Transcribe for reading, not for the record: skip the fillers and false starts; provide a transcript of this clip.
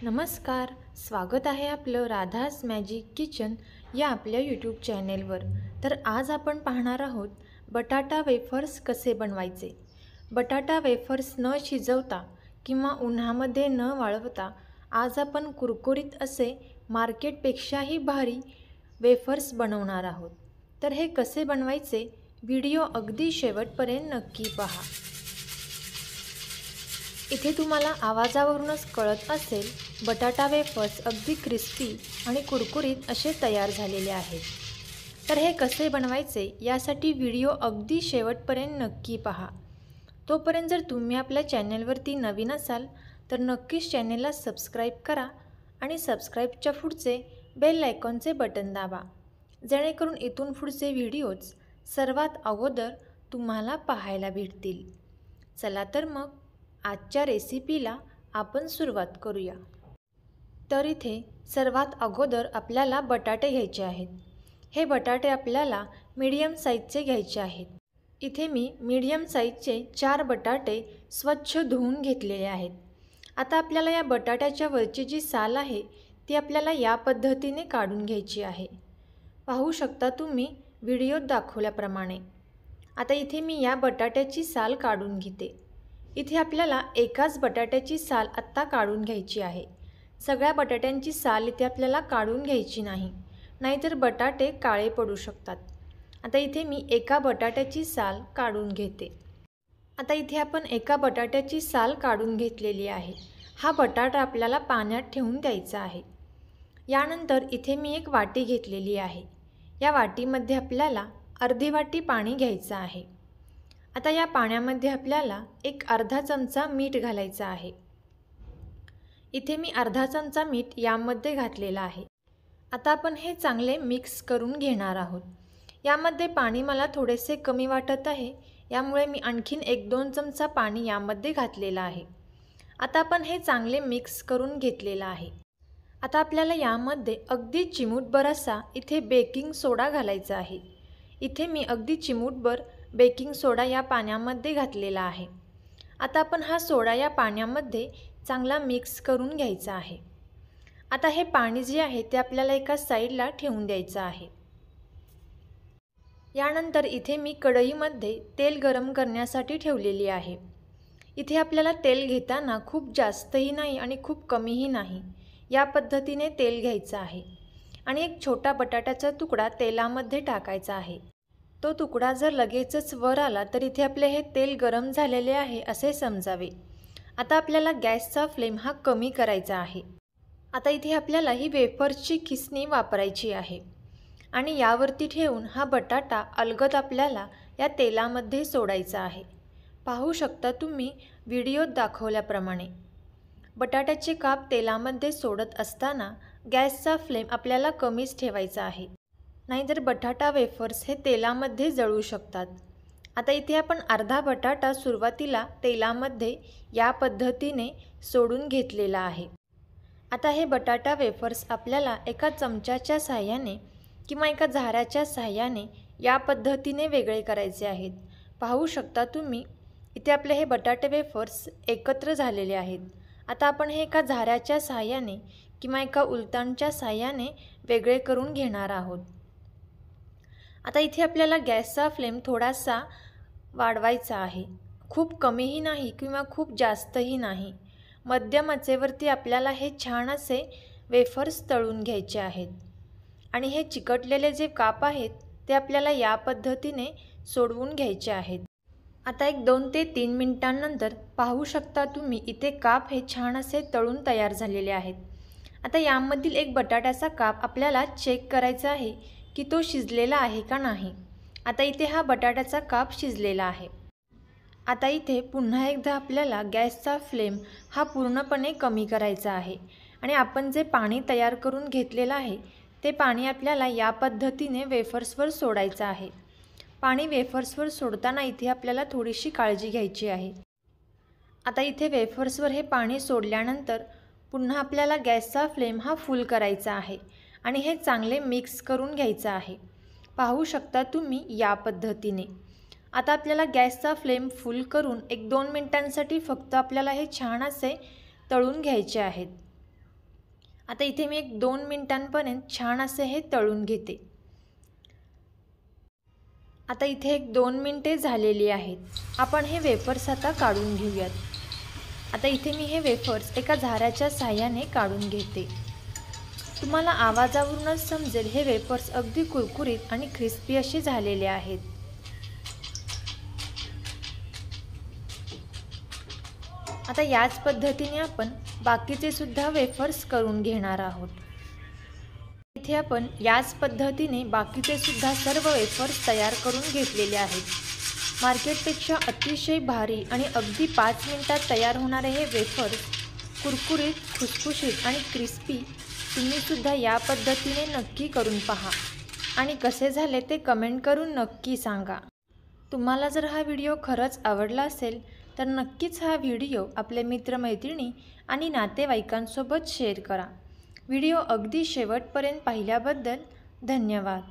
नमस्कार, स्वागत आहे आपलं राधास मॅजिक किचन या आपल्या यूट्यूब चॅनेलवर। तर आज आपण पाहणार आहोत बटाटा वेफर्स कसे बनवायचे। बटाटा वेफर्स न शिजवता किंवा उन्हामध्ये न वाळवता आज आपण कुरकुरीत असे मार्केटपेक्षाही भारी वेफर्स बनवणार आहोत। तर हे कसे बनवायचे व्हिडिओ अगदी शेवटपर्यंत नक्की पहा। इथे तुम्हाला आवाजावरूनच कळत असेल बटाटा वेफर्स अगदी क्रिस्पी आणि कुरकुरीत असे तयार झालेले आहेत। तर हे कसे बनवायचे यासाठी व्हिडिओ अगदी शेवटपर्यंत नक्की पहा। तोपर्यंत जर तुम्ही आपल्या चॅनलवरती नवीन असाल तर नक्कीच चॅनलला सबस्क्राईब करा आणि सबस्क्राईबच्या पुढचे बेल आयकॉनचे बटन दाबा, जेणेकरून इथून पुढचे व्हिडिओज सर्वात अगोदर तुम्हाला पाहायला भेटतील। चला तर मग आजच्या रेसिपीला आपण सुरुवात करूया। तर इथे सर्वात अगोदर आपल्याला बटाटे घ्यायचे आहेत। हे बटाटे आपल्याला मीडियम साईजचे घ्यायचे आहेत। इथे मी मीडियम साईजचे 4 बटाटे स्वच्छ धुवून घेतलेले आहेत। आता आपल्याला या बटाट्याच्या वरची जी साल आहे ती आपल्याला या पद्धतीने काढून घ्यायची आहे। पाहू शकता तुम्ही व्हिडिओत दाखवल्याप्रमाणे। आता इथे मी या बटाट्याची साल काढून घेते। इथे आपल्याला एकाच बटाट्याची साल आत्ता काढून घ्यायची आहे। सगळ्या बटाट्यांची साल इथे आपल्याला काढून घ्यायची नाही, नाहीतर बटाटे काळे पडू शकतात। आता इथे मी एका बटाट्याची साल काढून घेते। आता इथे आपण एका बटाट्याची साल काढून घेतलेली आहे। हा बटाटा आपल्याला पाण्यात ठेवून द्यायचा आहे। यानंतर इथे मी एक वाटी घेतलेली आहे। या वाटीमध्ये आपल्याला अर्धी वाटी पाणी घ्यायचं आहे। आता या पाण्यामध्ये आपल्याला एक अर्धा चमचा मीठ घालायचं आहे। इथे मी अर्धा चमचा मीठ यामध्ये घातलेला आहे। आता आपण हे चांगले मिक्स करून घेणार आहोत। यामध्ये पाणी मला थोडेसे कमी वाटत आहे, यामुळे मी आणखीन 1-2 चमचा पाणी यामध्ये घातलेलं आहे। आता आपण हे चांगले मिक्स करून घेतलेलं आहे। आता आपल्याला यामध्ये अगदी चिमूटभर असा इथे बेकिंग सोडा घालायचा आहे। इथे मी अगदी चिमूटभर बेकिंग सोडा या पाण्यामध्ये घातलेला आहे। आता आपण हा सोडा या पाण्यामध्ये चांगला मिक्स करून घ्यायचा आहे। आता हे पाणी जे आहे ते आपल्याला एका साईडला ठेवून द्यायचं आहे। यानंतर इथे मी कढईमध्ये तेल गरम करण्यासाठी ठेवलेली आहे। इथे आपल्याला तेल घेताना खूप जास्तही नाही आणि खूप कमीही नाही, या पद्धतीने तेल घ्यायचं आहे। आणि एक छोटा बटाट्याचा तुकडा तेलामध्ये टाकायचा आहे। तो तुकडा जर लगेचच वर आला तर इथे आपले हे तेल गरम झालेले आहे असे समजावे। आता आपल्याला गॅसचा फ्लेम हा कमी करायचा आहे। आता इथे आपल्याला ही वेफर्सची खिसणी वापरायची आहे आणि यावरती ठेवून हा बटाटा अलगद आपल्याला या तेलामध्ये सोडायचा आहे। पाहू शकता तुम्ही व्हिडिओत दाखवल्याप्रमाणे। बटाट्याचे काप तेलामध्ये सोडत असताना गॅसचा फ्लेम आपल्याला कमीच ठेवायचा आहे, नाहीतर बटाटा वेफर्स हे तेलामध्ये जळू शकतात। आता इथे आपण अर्धा बटाटा सुरुवातीला तेलामध्ये या पद्धतीने सोडून घेतलेला आहे। आता हे बटाटा वेफर्स आपल्याला एका चमच्याच्या साहाय्याने किंवा एका झाऱ्याच्या साहाय्याने या पद्धतीने वेगळे करायचे आहेत। पाहू शकता तुम्ही इथे आपले हे बटाटे वेफर्स एकत्र झालेले आहेत। आता आपण हे एका झाऱ्याच्या साहाय्याने किंवा एका उलताणच्या साहाय्याने वेगळे करून घेणार आहोत। आता इथे आपल्याला गॅसचा फ्लेम थोडासा वाढवायचा आहे। खूप कमीही नाही किंवा खूप जास्तही नाही, मध्यम आचेवरती आपल्याला हे छान असे वेफर्स तळून घ्यायचे आहेत। आणि हे चिकटलेले जे काप आहेत ते आपल्याला या पद्धतीने सोडवून घ्यायचे आहेत। आता एक 2 ते 3 मिनिटांनंतर पाहू शकता तुम्ही इथे काप हे छान असे तळून तयार झालेले आहेत। आता यामधील एक बटाट्याचा काप आपल्याला चेक करायचा आहे की तो शिजलेला आहे का नाही। आता इथे हा बटाट्याचा काप शिजलेला आहे। आता इथे पुन्हा एकदा आपल्याला गॅसचा फ्लेम हा पूर्णपणे कमी करायचा आहे आणि आपण जे पाणी तयार करून घेतलेलं आहे ते पाणी आपल्याला या पद्धतीने वेफर्सवर सोडायचं आहे। पाणी वेफर्सवर सोडताना इथे आपल्याला थोडीशी काळजी घ्यायची आहे। आता इथे वेफर्सवर हे पाणी सोडल्यानंतर पुन्हा आपल्याला गॅसचा फ्लेम हा फुल करायचा आहे आणि हे चांगले मिक्स करून घ्यायचं आहे। पाहू शकता तुम्ही या पद्धतीने। आता आपल्याला गॅसचा फ्लेम फुल करून 1-2 मिनिटांसाठी फक्त आपल्याला हे छान असे तळून घ्यायचे आहेत। आता इथे मी 1-2 मिनिटांपर्यंत छान असे हे तळून घेते। आता इथे 1-2 मिनिटे झालेली आहेत। आपण हे वेफर्स आता काढून घेऊयात। आता इथे मी हे वेफर्स एका झाऱ्याच्या साहाय्याने काढून घेते। तुम्हाला आवाजावरूनच समजेल हे वेफर्स अगदी कुरकुरीत आणि क्रिस्पी असे झालेले आहेत। आता याच पद्धतीने आपण बाकीचे सुद्धा वेफर्स करून घेणार आहोत। इथे आपण याच पद्धतीने बाकीचे सुद्धा सर्व वेफर्स तयार करून घेतलेले आहेत। मार्केटपेक्षा अतिशय भारी आणि अगदी 5 मिनिटात तयार होणारे हे वेफर्स कुरकुरीत, खुसखुशीत आणि क्रिस्पी तुम्ही सुद्धा या पद्धतीने नक्की करून पहा आणि कसे झाले ते कमेंट करून नक्की सांगा। तुम्हाला जर हा व्हिडिओ खरंच आवडला असेल तर नक्कीच हा व्हिडिओ आपले मित्रमैत्रिणी आणि नातेवाईकांसोबत शेअर करा। व्हिडिओ अगदी शेवटपर्यंत पाहिल्याबद्दल धन्यवाद।